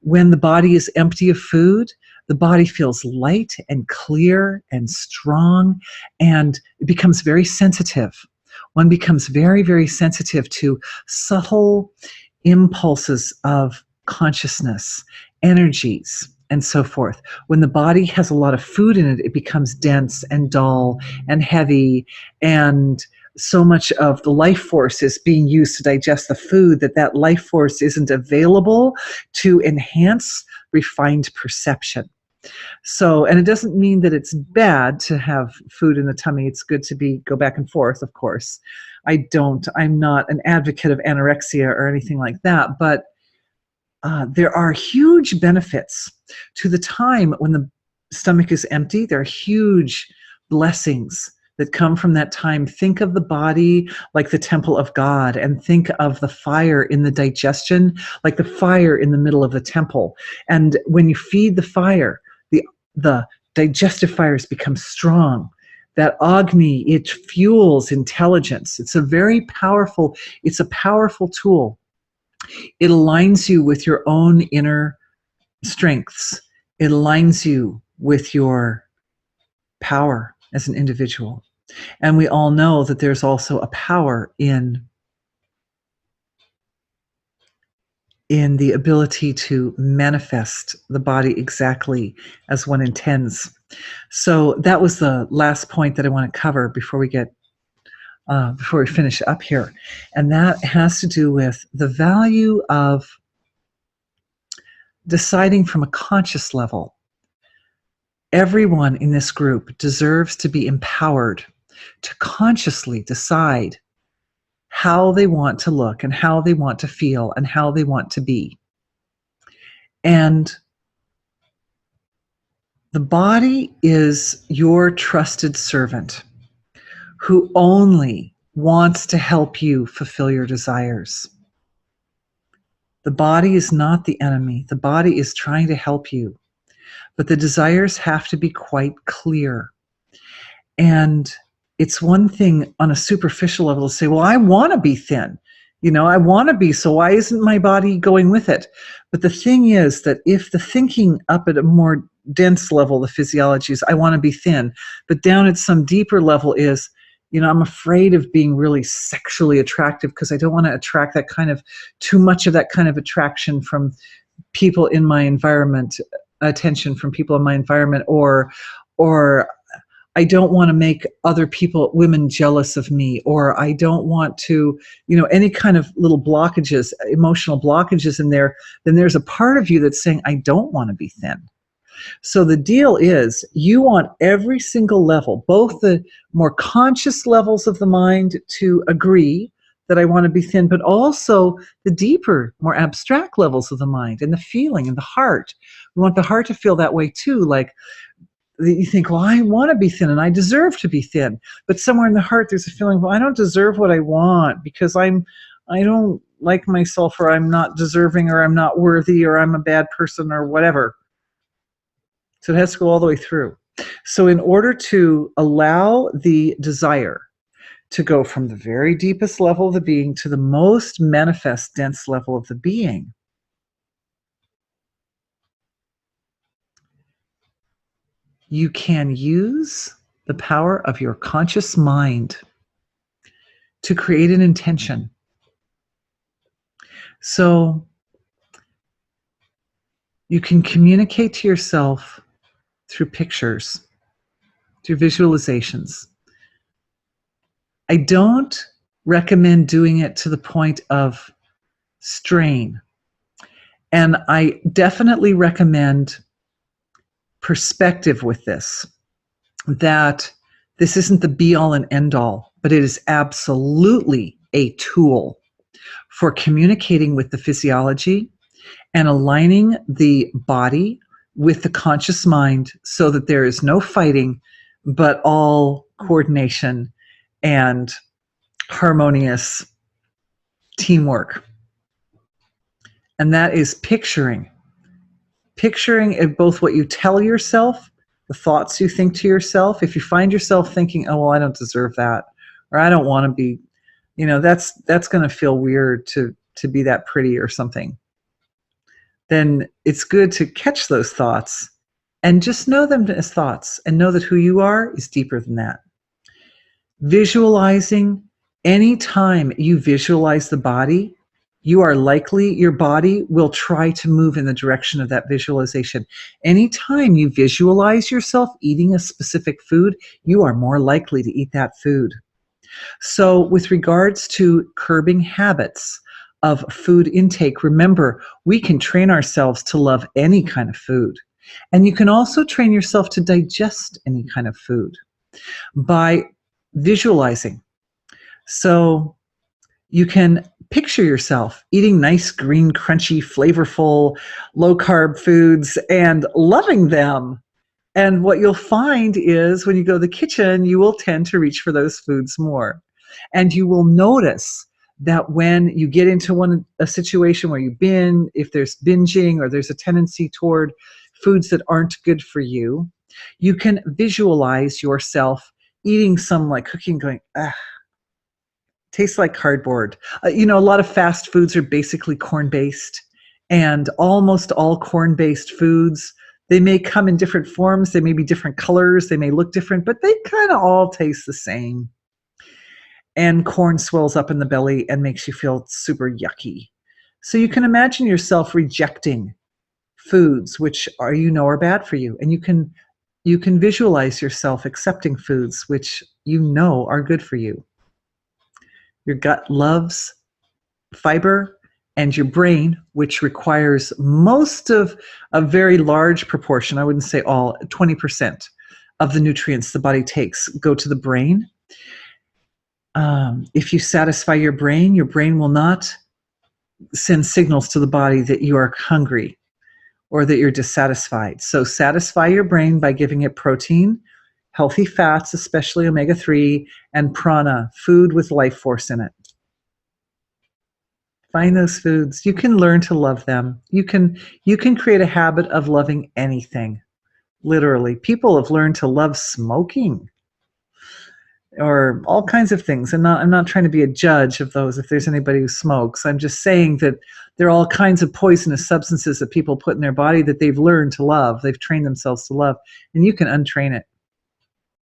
when the body is empty of food, the body feels light and clear and strong, and it becomes very sensitive. One becomes very, very sensitive to subtle impulses of consciousness, energies, and so forth. When the body has a lot of food in it, it becomes dense and dull and heavy, and so much of the life force is being used to digest the food that life force isn't available to enhance refined perception. So, and it doesn't mean that it's bad to have food in the tummy. It's good to go back and forth, of course. I'm not an advocate of anorexia or anything like that, but there are huge benefits to the time when the stomach is empty. There are huge blessings that come from that time. Think of the body like the temple of God, and think of the fire in the digestion like the fire in the middle of the temple. And when you feed the fire, the digestive fires become strong. That Agni, it fuels intelligence. It's a powerful tool. It aligns you with your own inner strengths. It aligns you with your power as an individual. And we all know that there's also a power in the ability to manifest the body exactly as one intends. So that was the last point that I want to cover before we finish up here. And that has to do with the value of deciding from a conscious level. Everyone in this group deserves to be empowered to consciously decide how they want to look and how they want to feel and how they want to be. And the body is your trusted servant who only wants to help you fulfill your desires. The body is not the enemy. The body is trying to help you. But the desires have to be quite clear. And it's one thing on a superficial level to say, well, I want to be thin. I want to be, so why isn't my body going with it? But the thing is that if the thinking up at a more dense level, the physiology is, I want to be thin, but down at some deeper level is, I'm afraid of being really sexually attractive because I don't want to attract too much of that kind of attraction from people in my environment, attention from people in my environment, or I don't want to make other women jealous of me, or I don't want to, any kind of little blockages, emotional blockages in there. Then there's a part of you that's saying, I don't want to be thin. So the deal is, you want every single level, both the more conscious levels of the mind to agree that I want to be thin, but also the deeper, more abstract levels of the mind and the feeling and the heart. We want the heart to feel that way too, like you think, well, I want to be thin and I deserve to be thin. But somewhere in the heart, there's a feeling, well, I don't deserve what I want because I don't like myself, or I'm not deserving, or I'm not worthy, or I'm a bad person, or whatever. So it has to go all the way through. So in order to allow the desire to go from the very deepest level of the being to the most manifest, dense level of the being, you can use the power of your conscious mind to create an intention. So you can communicate to yourself through pictures, through visualizations. I don't recommend doing it to the point of strain. And I definitely recommend perspective with this, that this isn't the be-all and end-all, but it is absolutely a tool for communicating with the physiology and aligning the body with the conscious mind so that there is no fighting, but all coordination and harmonious teamwork. And that is picturing both what you tell yourself, the thoughts you think to yourself. If you find yourself thinking, oh, well, I don't deserve that, or I don't want to be, that's going to feel weird to be that pretty or something. then it's good to catch those thoughts and just know them as thoughts and know that who you are is deeper than that. Visualizing, anytime you visualize the body, you are likely, your body will try to move in the direction of that visualization. Anytime you visualize yourself eating a specific food, you are more likely to eat that food. So, with regards to curbing habits of food intake, remember, we can train ourselves to love any kind of food. And you can also train yourself to digest any kind of food by visualizing. So, you can picture yourself eating nice, green, crunchy, flavorful, low carb foods and loving them. And what you'll find is when you go to the kitchen, you will tend to reach for those foods more. And you will notice that when you get into a situation where if there's binging or there's a tendency toward foods that aren't good for you, you can visualize yourself eating some like cooking going, tastes like cardboard. A lot of fast foods are basically corn-based, and almost all corn-based foods, they may come in different forms, they may be different colors, they may look different, but they kind of all taste the same. And corn swells up in the belly and makes you feel super yucky. So you can imagine yourself rejecting foods which are bad for you, and you can visualize yourself accepting foods which are good for you. Your gut loves fiber, and your brain, which requires most of a very large proportion, I wouldn't say all, 20% of the nutrients the body takes go to the brain. If you satisfy your brain will not send signals to the body that you are hungry or that you're dissatisfied. So satisfy your brain by giving it protein, healthy fats, especially omega-3, and prana, food with life force in it. Find those foods. You can learn to love them. You can create a habit of loving anything. Literally, people have learned to love smoking or all kinds of things. I'm not trying to be a judge of those if there's anybody who smokes. I'm just saying that there are all kinds of poisonous substances that people put in their body that they've learned to love. They've trained themselves to love, and you can untrain it.